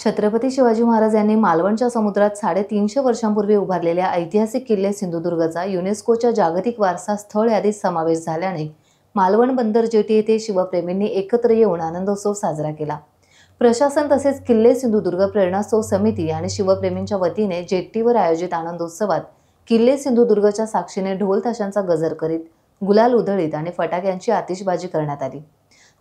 छत्रपती शिवाजी महाराज यांनी मालवणच्या समुद्रात 350 वर्षांपूर्वी उभारलेल्या ऐतिहासिक किल्ले सिंधुदुर्गचा युनेस्कोच्या जागतिक वारसा स्थळ यादीत समावेश झाल्याने मालवण बंदर जेटी येथे शिवप्रेमींनी एकत्र येऊन आनंदोत्सव साजरा केला। प्रशासन तसेच किल्ले सिंधुदुर्ग प्रेरणास्थळ समिती आणि शिवप्रेमींच्या वतीने जेटीवर आयोजित आनंदोत्सवात किल्ले सिंधुदुर्गच्या साक्षीने ढोल ताशांचा गजर करीत, गुलाल उधळीत आणि फटाक्यांची आतिषबाजी करण्यात आली।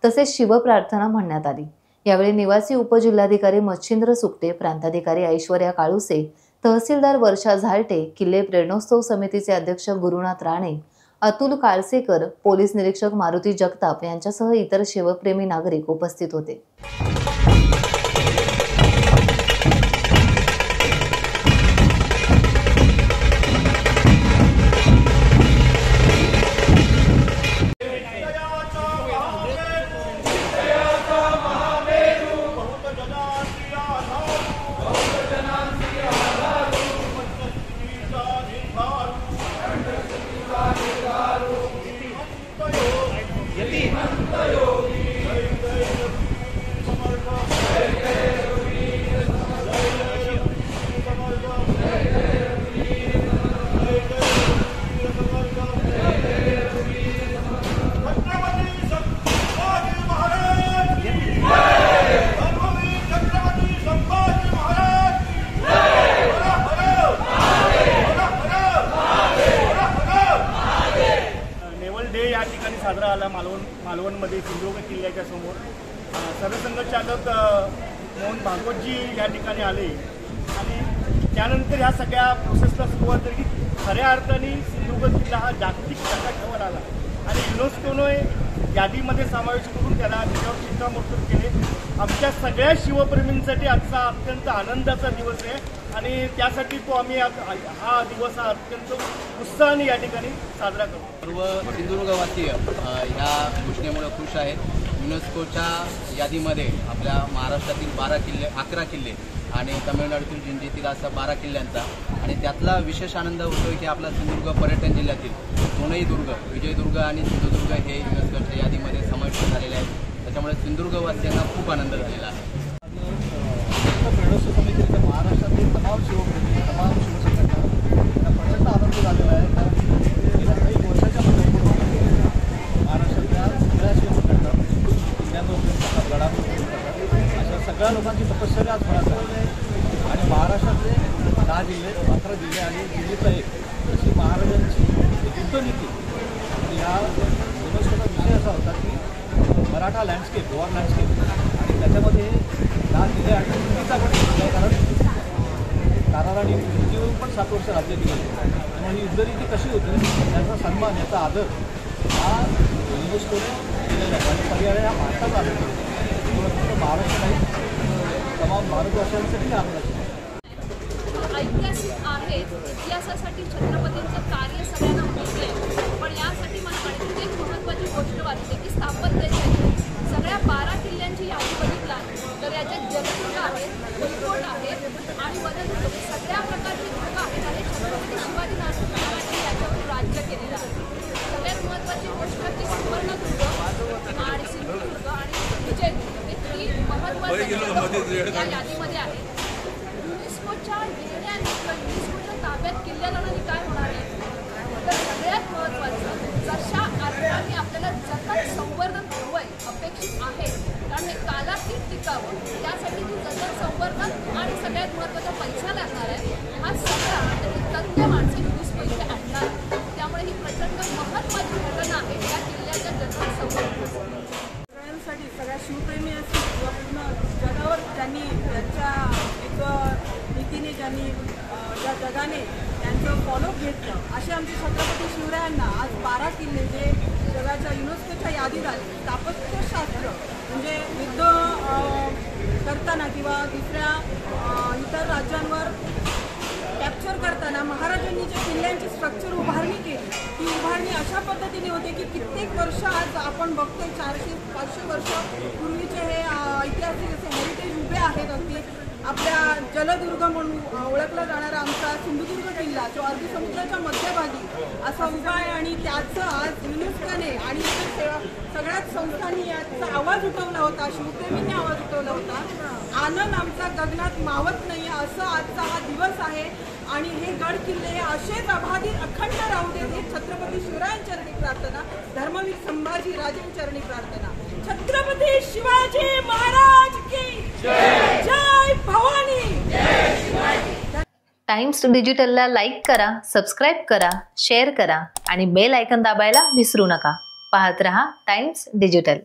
तसेच शिवप्रार्थना म्हणण्यात आली। यावेळी निवासी उपजिल्हाधिकारी मच्छिंद्र सुकटे, प्रांताधिकारी ऐश्वर्या काळुसे, तहसीलदार वर्षा झालटे, किल्ले प्रेरणोत्सव समितीचे अध्यक्ष गुरुनाथ राणे, अतुल काळसेकर, पोलीस निरीक्षक मारुती जगताप यांच्यासह इतर शिवप्रेमी नागरिक उपस्थित होते। या ठिकाणी साजरा आला मालवणमध्ये सिंधुदुर्ग किल्ल्याच्या समोर सरसंघचालक मोहन भागवतजी या ठिकाणी आले आणि त्यानंतर ह्या सगळ्या प्रोसेसला सुरुवात झाली की खऱ्या अर्थाने सिंधुदुर्ग किल्ला हा जागतिक नकाशावर आला आणि युनेस्कोने यादीमध्ये समावेश करून त्याला त्याच्यावर शिक्कामोर्तब केले। आमच्या सगळ्या शिवप्रेमींसाठी आजचा अत्यंत आनंदाचा दिवस आहे आणि त्यासाठी आम्ही हा दिवस अत्यंत उत्साहाने या ठिकाणी साजरा करतो। सर्व सिंधुदुर्गवासीय ह्या घोषणेमुळे खुश आहेत। युनेस्कोच्या यादीमध्ये आपल्या महाराष्ट्रातील 11 किल्ले आणि तामिळनाडूतील जिंजीतील असा 12 किल्ल्यांचा आणि त्यातला विशेष आनंद होतो की आपला सिंधुदुर्ग पर्यटन जिल्ह्यातील दोनही दुर्ग, विजयदुर्ग आणि सिंधुदुर्ग हे युनेस्कोच्या यादीमध्ये समाविष्ट झालेले आहेत। त्याच्यामुळे सिंधुदुर्गवासियांना खूप आनंद झालेला आहे। प्रेरणोत्सव समितीच्या महाराष्ट्रातील तमाम शिवप्रेमी, तमाम शिवसैनिकांना प्रचंड आनंद झालेला आहे। गेल्या काही वर्षाच्या महाराष्ट्रातल्या सगळ्या शिवसैनिकांना किल्ल्यांवर गडावर अशा सगळ्या लोकांची तपश्चर्या आज होणार आहे आणि महाराष्ट्रातले 10 जिल्हे, 18 जिल्हे आणि दिल्लीचा एक अशी महाराजांची युद्धनीती या युनेस्कोचा विषय असा होता की मराठा लँडस्केप, गोवा लँडस्केप आणि त्याच्यामध्ये 10 जिल्हे आणि दिल्लीचा पण आहे कारण ताराराणी दिल्लीवरून पण 7 वर्ष राज्य केले। त्यामुळे ही युद्धनीती कशी होती याचा सन्मान, याचा आदर हा युनेस्कोने केलेला आहे आणि पर्याय हा भारताचा आदर करतो। महाराष्ट्र नाही तमाम भारतवासियांसाठी आनंदाची ऐतिहासिक आहेत। इतिहासासाठी छत्रपतींचं कार्य सगळ्यांना माहिती आहे, पण यासाठी मला आणखी एक महत्त्वाची गोष्ट वाटते की स्थापत्याची सगळ्या 12 किल्ल्यांची यादी बघितला तर याच्यात जलदुर्ग आहे, भुईकोट आहे आणि वनदुर्ग सगळ्या प्रकारचे दुर्ग आहेत आणि छत्रपती शिवाजी महाराजांनी याच्यावर राज्य केलेलं आहे। सगळ्यात महत्त्वाची गोष्ट की सुवर्णदुर्ग आणि सिंधुदुर्ग आणि विजयदुर्ग हे 3 महत्त्वाचे या यादीमध्ये आहेत। युनेस्कोच्या युनेस्कोच्या ताब्यात किल्ल्याला काय होणार आहे तर सगळ्यात महत्त्वाचं जशा अर्थाने आपल्याला जतन संवर्धन हवं आहे, अपेक्षित आहे कारण हे कालातीत टिकावं त्यासाठी ती जतन संवर्धन आणि सगळ्यात महत्त्वाचा पैसा लागणार आहे। हा सगळा तज्ञ माणसं युनेस्को इथे आणणार आहे, त्यामुळे ही प्रचंड महत्त्वाची घटना आहे या किल्ल्याच्या जतन संवर्धनासाठी। सगळ्या शिवप्रेमी असतील किंवा पूर्ण जगावर ज्यांनी त्यांच्या एक नीतीने ज्यांनी ज्या जगाने त्यांचं फॉलोअप घेतलं असे आमचे छत्रपती शिवरायांना आज 12 किल्ले जे जगाच्या युनेस्कोच्या यादीत आले। स्थापत्यशास्त्र म्हणजे युद्ध करताना किंवा दुसऱ्या इतर राज्यांवर कॅप्चर करताना महाराजांनी ज्या किल्ल्यांची स्ट्रक्चर उभारणी केली ती उभारणी अशा पद्धतीने होते की कित्येक वर्ष आज आपण बघतोय 400-500 वर्ष पूर्वीचे हे ऐतिहासिक असे हेरिटेज उभे आहेत अगदी आपल्या जलदुर्ग म्हणून ओळखला जाणारा आमचा सिंधुदुर्ग किल्ला जो अरबी समुद्राच्या मध्यभागी असा उभा आहे आणि त्याचं आज युनेस्कोने आणि इतर सगळ्याच संस्थांनी याचा आवाज उठवला होता, शिवप्रेमींनी आवाज उठवला होता. आनंद आमचा गगनात मावत नाही असं आजचा हा दिवस आहे आणि हे गड किल्ले असेच अबाधित अखंड राहू देत हे छत्रपती शिवरायांचरणी प्रार्थना, धर्मवीर संभाजी राजेंचरणी प्रार्थना. छत्रपती शिवाजी महाराज की जय, जय भवानी. टाइम्स डिजिटलला लाईक करा, सबस्क्राईब करा, शेअर करा आणि बेल आयकॉन दाबायला विसरू नका. पाहत रहा टाइम्स डिजिटल.